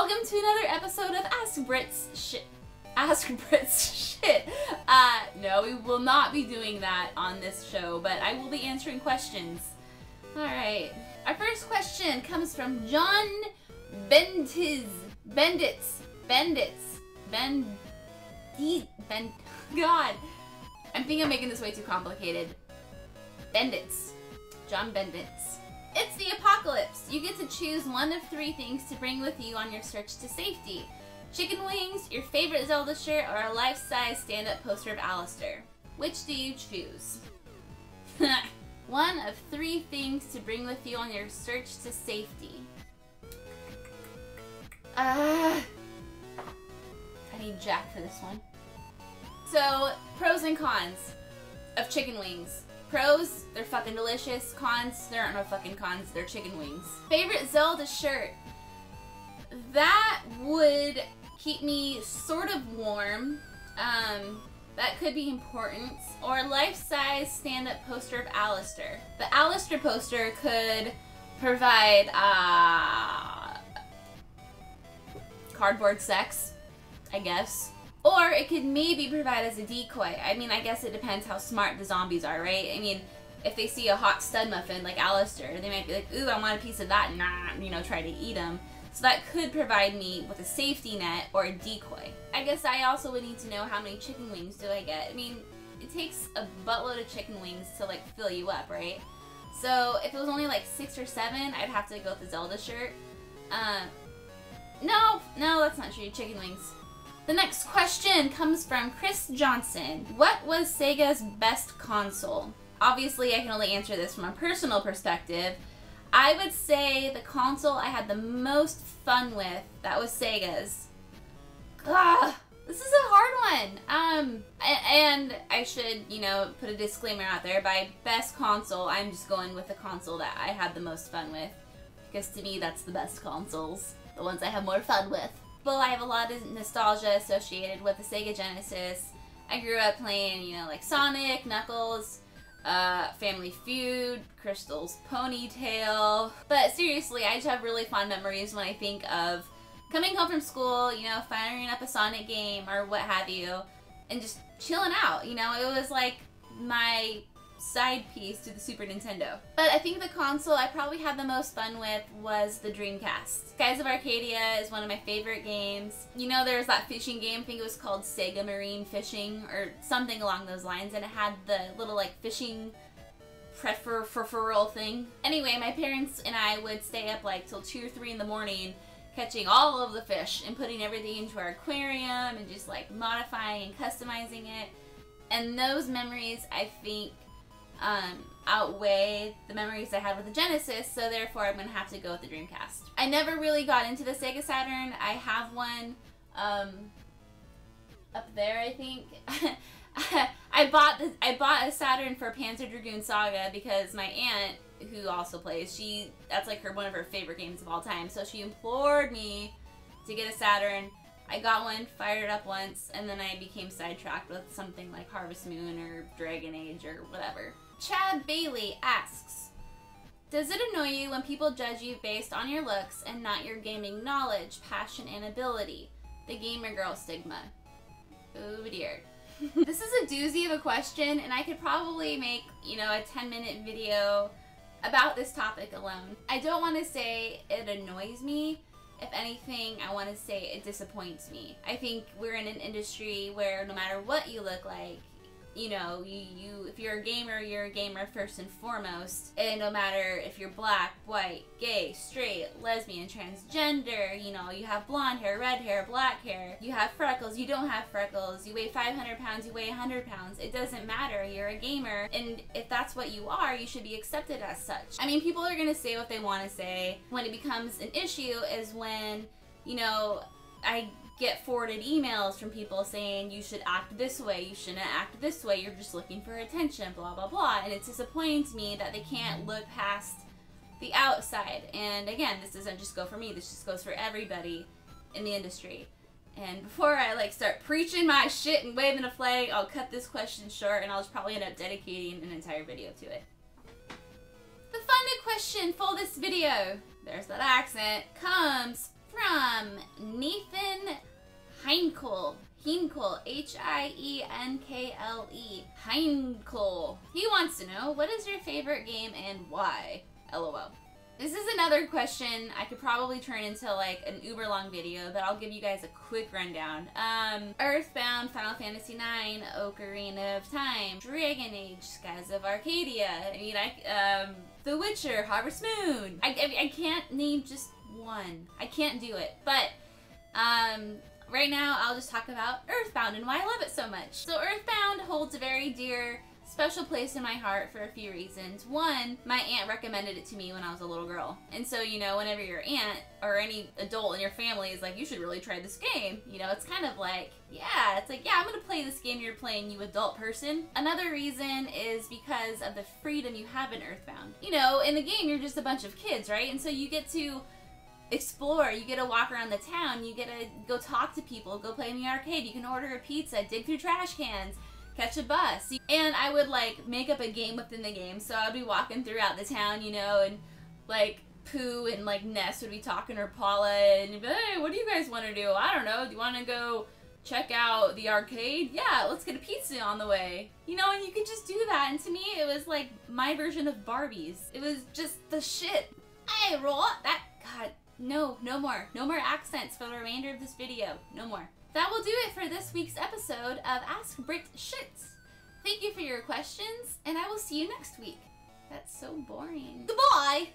Welcome to another episode of Ask Britt's Shit. Ask Britt's Shit. No, we will not be doing that on this show, but I will be answering questions. Alright. Our first question comes from John Benditz. God. I think I'm making this way too complicated. Benditz. John Benditz. It's the apocalypse. You get to choose one of three things to bring with you on your search to safety. Chicken wings, your favorite Zelda shirt, or a life-size stand-up poster of Alistair. Which do you choose? One of three things to bring with you on your search to safety. I need Jack for this one. So, pros and cons of chicken wings. Pros, they're fucking delicious. Cons, there aren't no fucking cons, they're chicken wings. Favorite Zelda shirt. That would keep me sort of warm. That could be important. Or life-size stand-up poster of Alistair. The Alistair poster could provide cardboard sex, I guess. Or it could maybe provide as a decoy. I mean, I guess it depends how smart the zombies are, right? I mean, if they see a hot stud muffin like Alistair, they might be like, ooh, I want a piece of that, and you know, try to eat them. So that could provide me with a safety net or a decoy. I guess I also would need to know how many chicken wings do I get. I mean, it takes a buttload of chicken wings to like fill you up, right? So if it was only like 6 or 7, I'd have to go with the Zelda shirt. No, that's not true. Chicken wings. The next question comes from Chris Johnson. What was Sega's best console? Obviously, I can only answer this from a personal perspective. I would say the console I had the most fun with, that was Sega's. This is a hard one. And I should, you know, put a disclaimer out there. By best console, I'm just going with the console that I had the most fun with. Because to me, that's the best consoles. The ones I have more fun with. Well, I have a lot of nostalgia associated with the Sega Genesis. I grew up playing, you know, like Sonic, Knuckles, Family Feud, Crystal's Ponytail. But seriously, I just have really fond memories when I think of coming home from school, you know, firing up a Sonic game or what have you, and just chilling out. You know, it was like my side piece to the Super Nintendo. But I think the console I probably had the most fun with was the Dreamcast. Skies of Arcadia is one of my favorite games. You know, there's that fishing game, I think it was called Sega Marine Fishing or something along those lines, and it had the little like fishing preferal thing. Anyway, my parents and I would stay up like till 2 or 3 in the morning catching all of the fish and putting everything into our aquarium and just like modifying and customizing it. And those memories, I think, outweigh the memories I had with the Genesis, so therefore I'm going to have to go with the Dreamcast. I never really got into the Sega Saturn. I have one up there, I think. I bought a Saturn for Panzer Dragoon Saga because my aunt, who also plays, that's like one of her favorite games of all time, so she implored me to get a Saturn. I got one, fired it up once, and then I became sidetracked with something like Harvest Moon or Dragon Age or whatever. Chad Bailey asks, does it annoy you when people judge you based on your looks and not your gaming knowledge, passion, and ability? The gamer girl stigma. Oh dear. This is a doozy of a question, and I could probably make, you know, a 10-minute video about this topic alone. I don't want to say it annoys me. If anything, I want to say it disappoints me. I think we're in an industry where no matter what you look like, you know, if you're a gamer first and foremost. And no matter if you're black, white, gay, straight, lesbian, transgender, you know, you have blonde hair, red hair, black hair, you have freckles, you don't have freckles, you weigh 500 pounds, you weigh 100 pounds. It doesn't matter. You're a gamer. And if that's what you are, you should be accepted as such. I mean, people are going to say what they want to say. When it becomes an issue is when, you know, I get forwarded emails from people saying you should act this way, you shouldn't act this way, you're just looking for attention, blah blah blah, and it's disappointing to me that they can't look past the outside. And again, this doesn't just go for me, this just goes for everybody in the industry. And before I like start preaching my shit and waving a flag, I'll cut this question short and I'll just probably end up dedicating an entire video to it. The funded question for this video, there's that accent, comes from Nathan Heinkel. Heinkel, H-I-E-N-K-L-E. Heinkel. He wants to know, what is your favorite game and why? LOL. This is another question I could probably turn into like an uber long video, but I'll give you guys a quick rundown. Earthbound, Final Fantasy IX, Ocarina of Time, Dragon Age, Skies of Arcadia. I mean, The Witcher, Harvest Moon. I can't name just one. I can't do it. But right now I'll just talk about Earthbound and why I love it so much. So Earthbound holds a very dear, special place in my heart for a few reasons. One, my aunt recommended it to me when I was a little girl. And so, you know, whenever your aunt or any adult in your family is like, you should really try this game, you know, it's kind of like, yeah, it's like, yeah, I'm gonna play this game you're playing, you adult person. Another reason is because of the freedom you have in Earthbound. You know, in the game, you're just a bunch of kids, right? And so you get to explore, you get to walk around the town, you get to go talk to people, go play in the arcade, you can order a pizza, dig through trash cans, catch a bus. And I would like make up a game within the game, so I'd be walking throughout the town, you know, and like Pooh and like Ness would be talking, or Paula, and you'd be, hey, what do you guys want to do? I don't know, do you want to go check out the arcade? Yeah, let's get a pizza on the way. You know, and you could just do that, and to me it was like my version of Barbies. It was just the shit. Hey, roll up that, God, no more accents for the remainder of this video, no more. That will do it for this week's episode of Ask Britt Shit. Thank you for your questions, and I will see you next week. That's so boring. Goodbye!